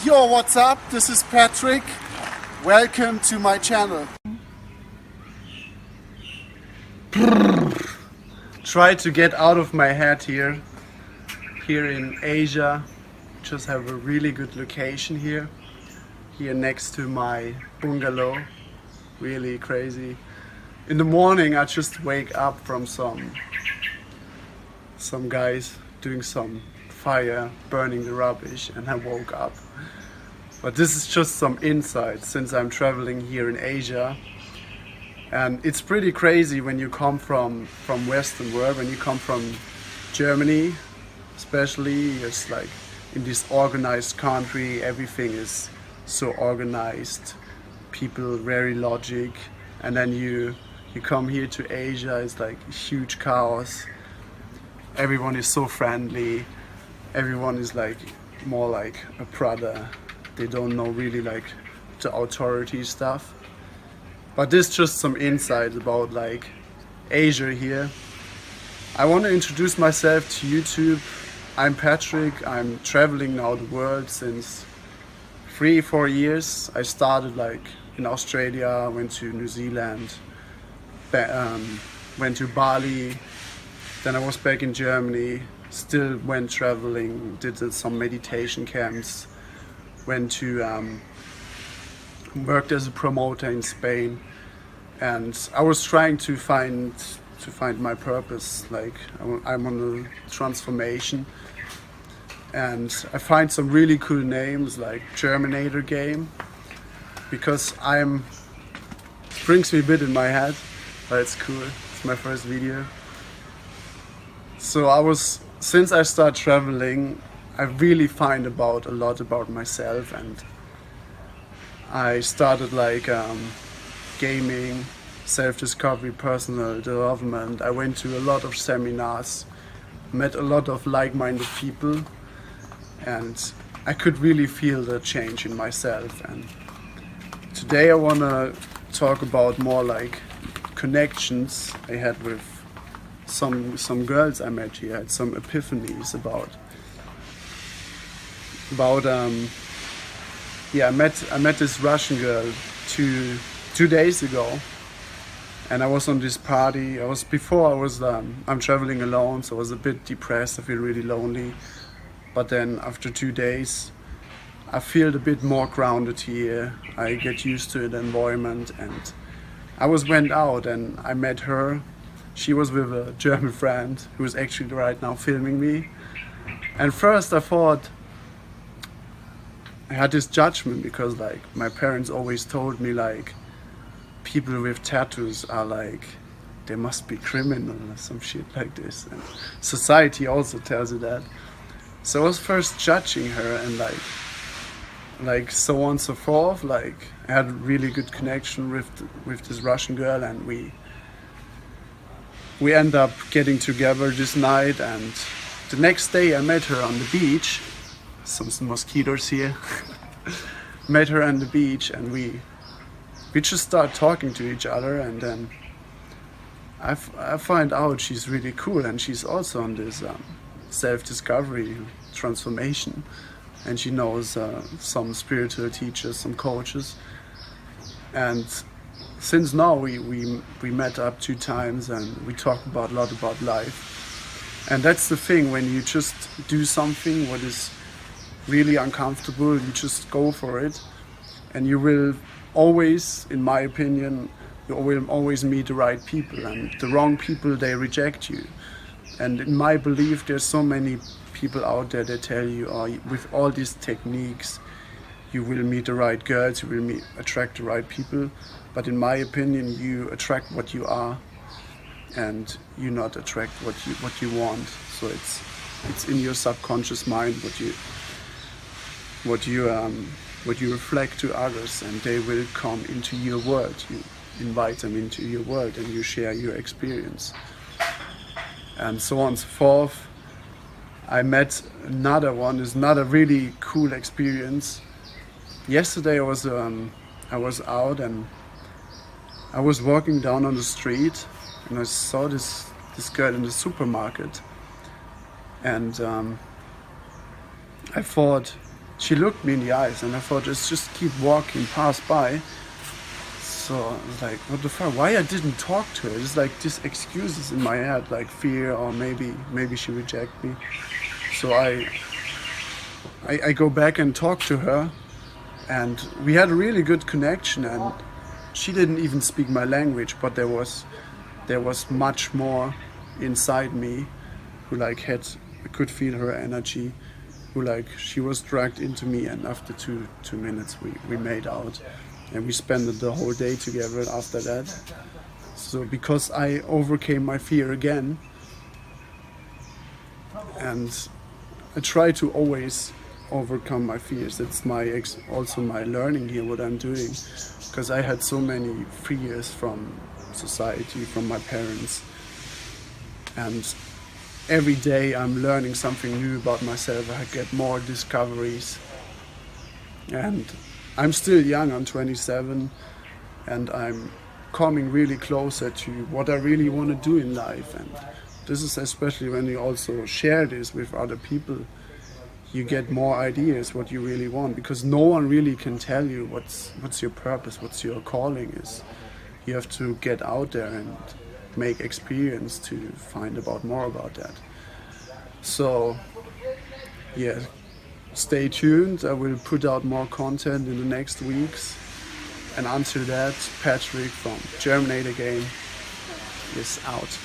Yo, what's up? This is Patrick. Welcome to my channel. Try to get out of my head here in Asia. Just have a really good location here next to my bungalow. Really crazy. In the morning I just wake up from some guys doing some fire, burning the rubbish, and I woke up. But this is just some insight since I'm traveling here in Asia. And it's pretty crazy when you come from Western world, when you come from Germany, especially. It's like in this organized country, everything is so organized, people very logic, and then you come here to Asia, it's like huge chaos. Everyone is so friendly, everyone is like more like a brother. They don't know really like the authority stuff. But this is just some insight about like Asia here. I want to introduce myself to YouTube. I'm Patrick. I'm traveling now the world since 3-4 years. I started like in Australia, went to New Zealand, went to Bali. Then I was back in Germany, still went traveling, did some meditation camps, went to worked as a promoter in Spain, and I was trying to find my purpose. Like I'm on a transformation, and I find some really cool names like Germinator Game, because brings me a bit in my head, but it's cool. It's my first video. So since I started traveling, I really find a lot about myself, and I started like gaming, self-discovery, personal development. I went to a lot of seminars, met a lot of like-minded people, and I could really feel the change in myself. And today I want to talk about more like connections I had with some girls I met here. I had some epiphanies about I met this Russian girl two days ago, and I was on this party. I'm traveling alone, so I was a bit depressed. I feel really lonely. But then after 2 days, I feel a bit more grounded here. I get used to the environment, and I went out and I met her. She was with a German friend who is actually right now filming me. And first I thought, I had this judgment because like my parents always told me like people with tattoos are like, they must be criminal or some shit like this. And society also tells you that. So I was first judging her and like so on and so forth. Like I had a really good connection with this Russian girl, and we end up getting together this night. And the next day I met her on the beach. Some mosquitoes here. Met her on the beach, and we just start talking to each other, and then I find out she's really cool, and she's also on this self-discovery transformation, and she knows some spiritual teachers, some coaches, and since now we met up 2 times, and we talk a lot about life. And that's the thing, when you just do something what is really uncomfortable, you just go for it, and you will always, in my opinion, you will always meet the right people, and the wrong people, they reject you. And in my belief, there's so many people out there that tell you, oh, with all these techniques you will meet the right girls, you will attract the right people. But in my opinion, you attract what you are, and you not attract what you want. So it's in your subconscious mind what you reflect to others, and they will come into your world. You invite them into your world, and you share your experience, and so on and so forth. I met another one. It's not a really cool experience. Yesterday I was out, and I was walking down on the street, and I saw this girl in the supermarket, and I thought, she looked me in the eyes, and I thought, just keep walking, pass by. So I was like, what the fuck? Why I didn't talk to her? It's like these excuses in my head, like fear, or maybe she reject me. So I go back and talk to her, and we had a really good connection. And she didn't even speak my language, but there was much more inside me, who like I could feel her energy, who like she was dragged into me. And after two minutes, we made out. And we spent the whole day together after that. So because I overcame my fear again, and I try to always overcome my fears. That's also my learning here, what I'm doing, because I had so many fears from society, from my parents, and every day I'm learning something new about myself. I get more discoveries, and I'm still young, I'm 27, and I'm coming really closer to what I really want to do in life. And this is especially when you also share this with other people, you get more ideas what you really want, because no one really can tell you what's your purpose, what's your calling is. You have to get out there and make experience to find out more about that. So yeah, stay tuned. I will put out more content in the next weeks. And until that, Patrick from Germinate Again is out.